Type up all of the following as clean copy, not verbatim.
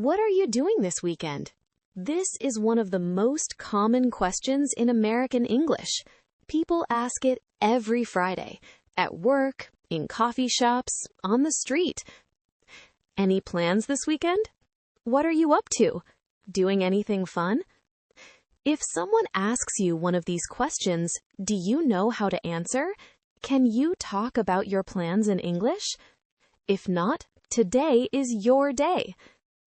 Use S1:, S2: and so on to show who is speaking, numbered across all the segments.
S1: What are you doing this weekend? This is one of the most common questions in American English. People ask it every Friday, at work, in coffee shops, on the street. Any plans this weekend? What are you up to? Doing anything fun? If someone asks you one of these questions, do you know how to answer? Can you talk about your plans in English? If not, today is your day.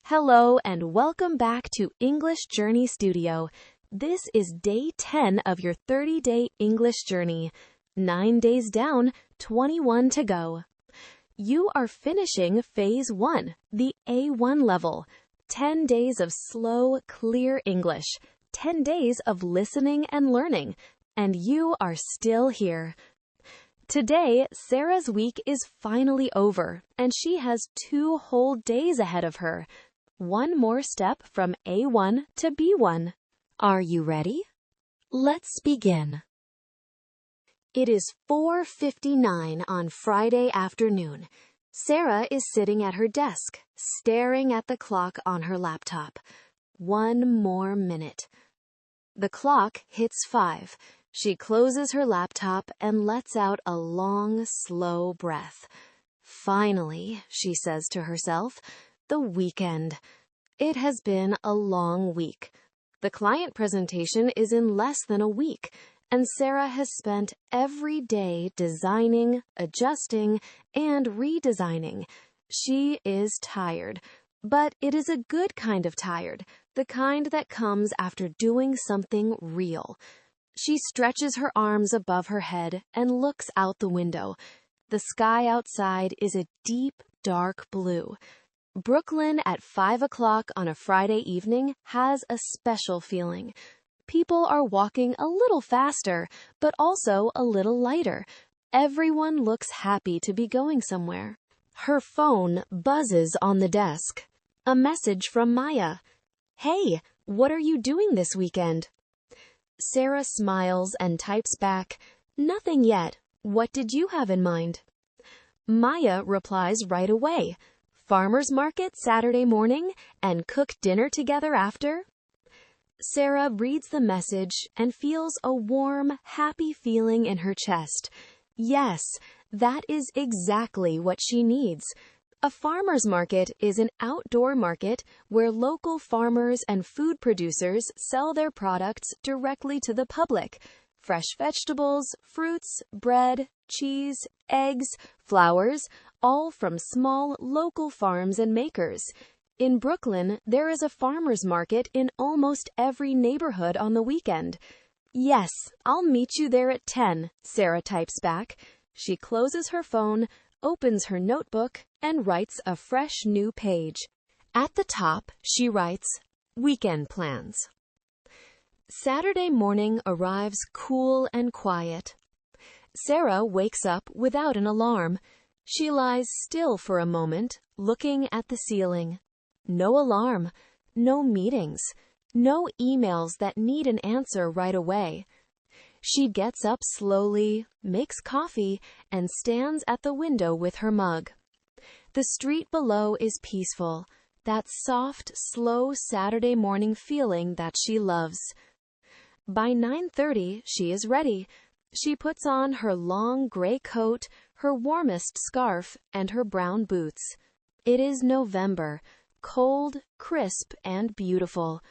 S1: Hello and welcome back to English Journey Studio. This is day 10 of your 30-day English journey. 9 days down, 21 to go. You are finishing Phase 1, the A1 level. 10 days of slow, clear English. 10 days of listening and learning. And you are still here. Today, Sarah's week is finally over, and she has 2 whole days ahead of her. One more step from A1 to B1. Are you ready? Let's begin. It is 4:59 on Friday afternoon. Sarah is sitting at her desk, staring at the clock on her laptop. 1 more minute. The clock hits 5. She closes her laptop and lets out a long, slow breath. Finally, she says to herself, the weekend. It has been a long week. The client presentation is in less than a week, and Sarah has spent every day designing, adjusting, and redesigning. She is tired, but it is a good kind of tired, the kind that comes after doing something real. She stretches her arms above her head and looks out the window. The sky outside is a deep, dark blue. Brooklyn at 5 o'clock on a Friday evening has a special feeling. People are walking a little faster, but also a little lighter. Everyone looks happy to be going somewhere. Her phone buzzes on the desk. A message from Maya. Hey, what are you doing this weekend? Sarah smiles and types back, nothing yet. What did you have in mind? Maya replies right away. Farmer's market Saturday morning and cook dinner together after? Sarah reads the message and feels a warm, happy feeling in her chest. Yes, that is exactly what she needs. A farmer's market is an outdoor market where local farmers and food producers sell their products directly to the public. Fresh vegetables, fruits, bread, cheese, eggs, flowers, all from small local farms and makers. In Brooklyn, there is a farmer's market in almost every neighborhood on the weekend. Yes, I'll meet you there at 10, Sarah types back. She closes her phone, opens her notebook, and writes a fresh new page. At the top, she writes, Weekend plans. Saturday morning arrives cool and quiet. Sarah wakes up without an alarm. She lies still for a moment, looking at the ceiling. No alarm, no meetings, no emails that need an answer right away. She gets up slowly, makes coffee, and stands at the window with her mug. The street below is peaceful, that soft, slow Saturday morning feeling that she loves. By 9:30, she is ready. She puts on her long gray coat, her warmest scarf, and her brown boots. It is November, cold, crisp, and beautiful.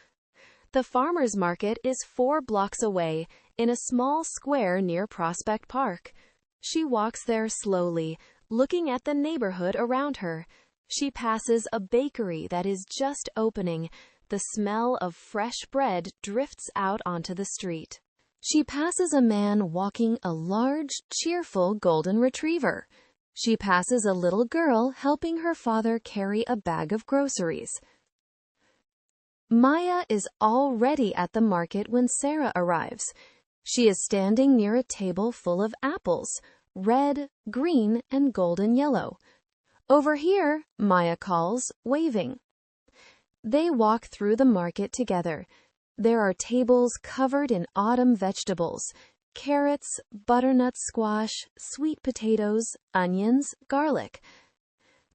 S1: The farmer's market is 4 blocks away, in a small square near Prospect Park. She walks there slowly, looking at the neighborhood around her. She passes a bakery that is just opening. The smell of fresh bread drifts out onto the street. She passes a man walking a large, cheerful golden retriever. She passes a little girl helping her father carry a bag of groceries. Maya is already at the market when Sarah arrives. She is standing near a table full of apples, red, green, and golden yellow. Over here, Maya calls, waving. They walk through the market together. There are tables covered in autumn vegetables, carrots, butternut squash, sweet potatoes, onions, garlic.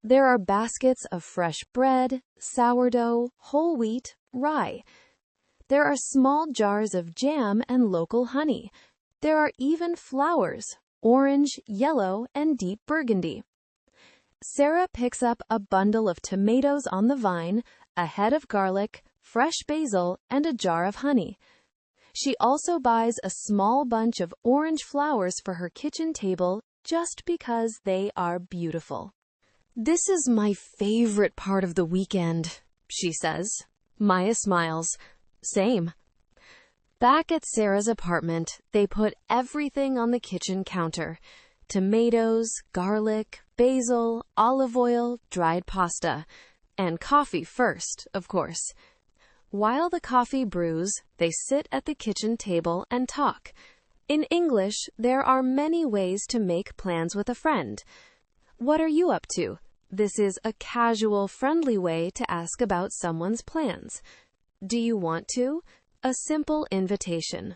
S1: There are baskets of fresh bread, sourdough, whole wheat, rye. There are small jars of jam and local honey. There are even flowers, orange, yellow, and deep burgundy. Sarah picks up a bundle of tomatoes on the vine, a head of garlic, fresh basil, and a jar of honey. She also buys a small bunch of orange flowers for her kitchen table just because they are beautiful. "This is my favorite part of the weekend," she says. Maya smiles. "Same." Back at Sarah's apartment, they put everything on the kitchen counter. Tomatoes, garlic, basil, olive oil, dried pasta. And coffee first, of course. While the coffee brews, they sit at the kitchen table and talk. In English, there are many ways to make plans with a friend. "What are you up to?" This is a casual, friendly way to ask about someone's plans. "Do you want to?" A simple invitation.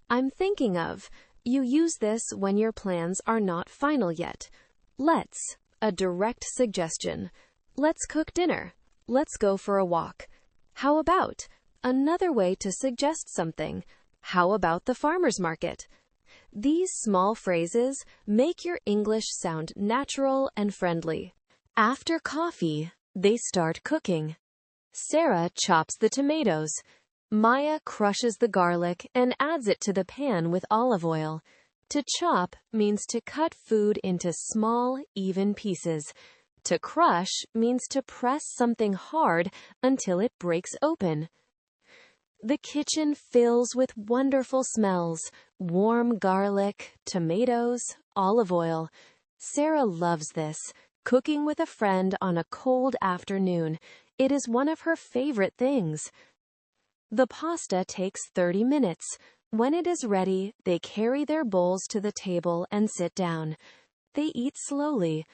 S1: "I'm thinking of." You use this when your plans are not final yet. "Let's." A direct suggestion. "Let's cook dinner." "Let's go for a walk." "How about?" Another way to suggest something. "How about the farmer's market?" These small phrases make your English sound natural and friendly. After coffee, they start cooking. Sarah chops the tomatoes. Maya crushes the garlic and adds it to the pan with olive oil. To chop means to cut food into small, even pieces. To crush means to press something hard until it breaks open. The kitchen fills with wonderful smells: warm garlic, tomatoes, olive oil. Sarah loves this. Cooking with a friend on a cold afternoon. It is one of her favorite things. The pasta takes 30 minutes. When it is ready, they carry their bowls to the table and sit down. They eat slowly.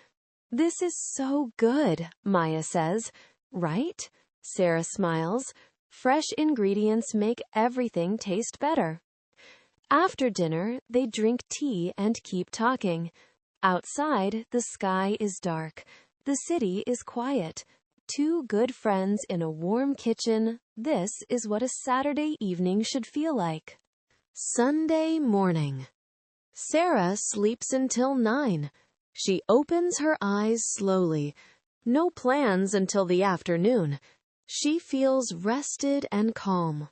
S1: "This is so good," Maya says. "Right?" Sarah smiles. Fresh ingredients make everything taste better. After dinner, they drink tea and keep talking. Outside, the sky is dark. The city is quiet. Two good friends in a warm kitchen. This is what a Saturday evening should feel like. Sunday morning. Sarah sleeps until 9. She opens her eyes slowly. No plans until the afternoon. She feels rested and calm.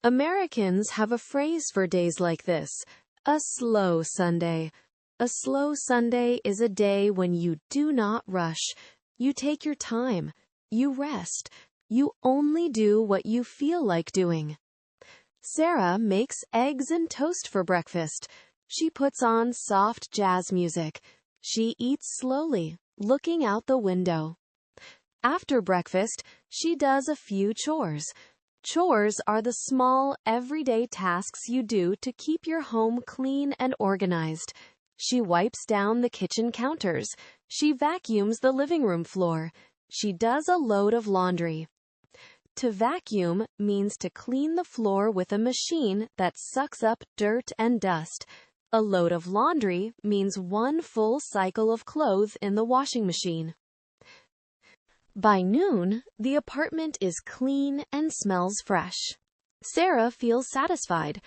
S1: Americans have a phrase for days like this: a slow Sunday. A slow Sunday is a day when you do not rush. You take your time. You rest. You only do what you feel like doing. Sarah makes eggs and toast for breakfast. She puts on soft jazz music. She eats slowly, looking out the window. After breakfast, she does a few chores. Chores are the small, everyday tasks you do to keep your home clean and organized. She wipes down the kitchen counters. She vacuums the living room floor. She does a load of laundry. To vacuum means to clean the floor with a machine that sucks up dirt and dust. A load of laundry means one full cycle of clothes in the washing machine. By noon, the apartment is clean and smells fresh. Sarah feels satisfied.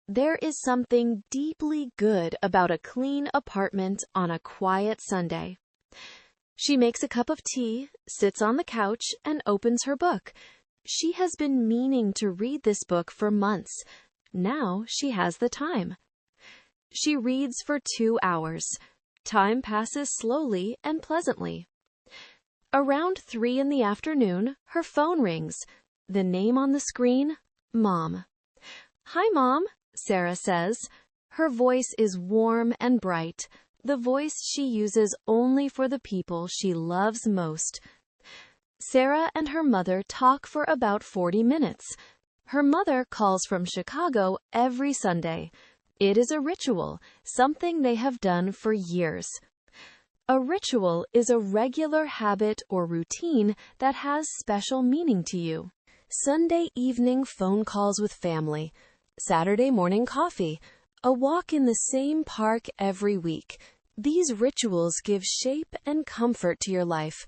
S1: There is something deeply good about a clean apartment on a quiet Sunday. She makes a cup of tea, sits on the couch, and opens her book. She has been meaning to read this book for months. Now she has the time. She reads for 2 hours. Time passes slowly and pleasantly. Around 3 in the afternoon, her phone rings. The name on the screen: Mom. "Hi, Mom," Sarah says. Her voice is warm and bright, the voice she uses only for the people she loves most. Sarah and her mother talk for about 40 minutes. Her mother calls from Chicago every Sunday. It is a ritual, something they have done for years. A ritual is a regular habit or routine that has special meaning to you. Sunday evening phone calls with family. Saturday morning coffee. A walk in the same park every week. These rituals give shape and comfort to your life.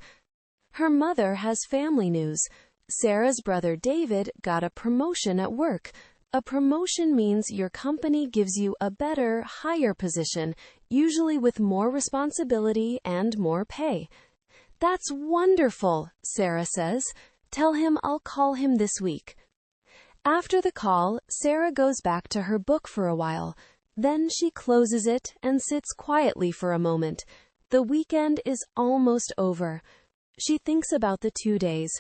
S1: Her mother has family news. Sarah's brother David got a promotion at work. A promotion means your company gives you a better, higher position, usually with more responsibility and more pay. That's wonderful, Sarah says. Tell him I'll call him this week. After the call, Sarah goes back to her book for a while. Then she closes it and sits quietly for a moment. The weekend is almost over. She thinks about the 2 days,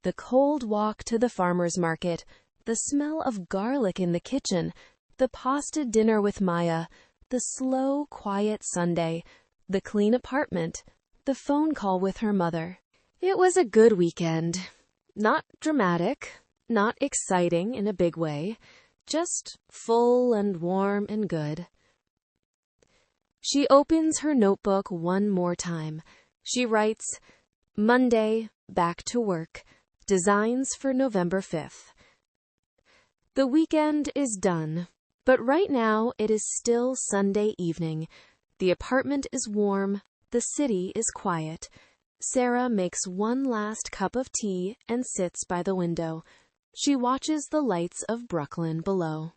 S1: the cold walk to the farmer's market, the smell of garlic in the kitchen, the pasta dinner with Maya, the slow, quiet Sunday, the clean apartment, the phone call with her mother. It was a good weekend. Not dramatic, not exciting in a big way, just full and warm and good. She opens her notebook one more time. She writes, Monday, back to work, designs for November 5th. The weekend is done, but right now it is still Sunday evening. The apartment is warm, the city is quiet. Sarah makes one last cup of tea and sits by the window. She watches the lights of Brooklyn below.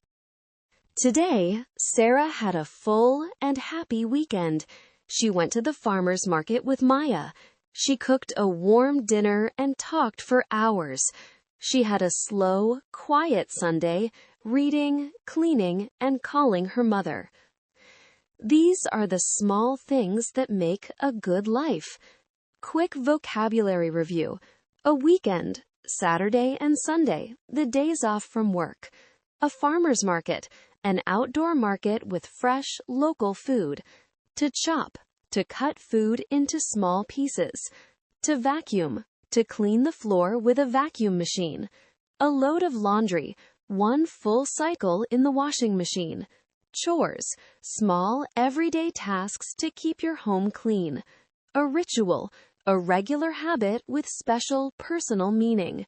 S1: Today, Sarah had a full and happy weekend. She went to the farmer's market with Maya. She cooked a warm dinner and talked for hours. She had a slow, quiet Sunday, reading, cleaning, and calling her mother. These are the small things that make a good life. Quick vocabulary review. A weekend, Saturday and Sunday, the days off from work. A farmer's market, an outdoor market with fresh, local food. To chop, to cut food into small pieces. To vacuum, to clean the floor with a vacuum machine. A load of laundry, one full cycle in the washing machine. Chores, small, everyday tasks to keep your home clean. A ritual, a regular habit with special personal meaning.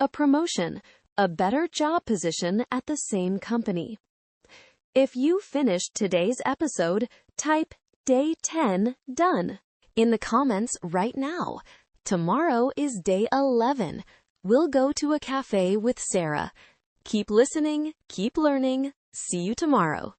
S1: A promotion, a better job position at the same company. If you finished today's episode, type Day 10 done in the comments right now. Tomorrow is Day 11. We'll go to a cafe with Sarah. Keep listening, keep learning. See you tomorrow.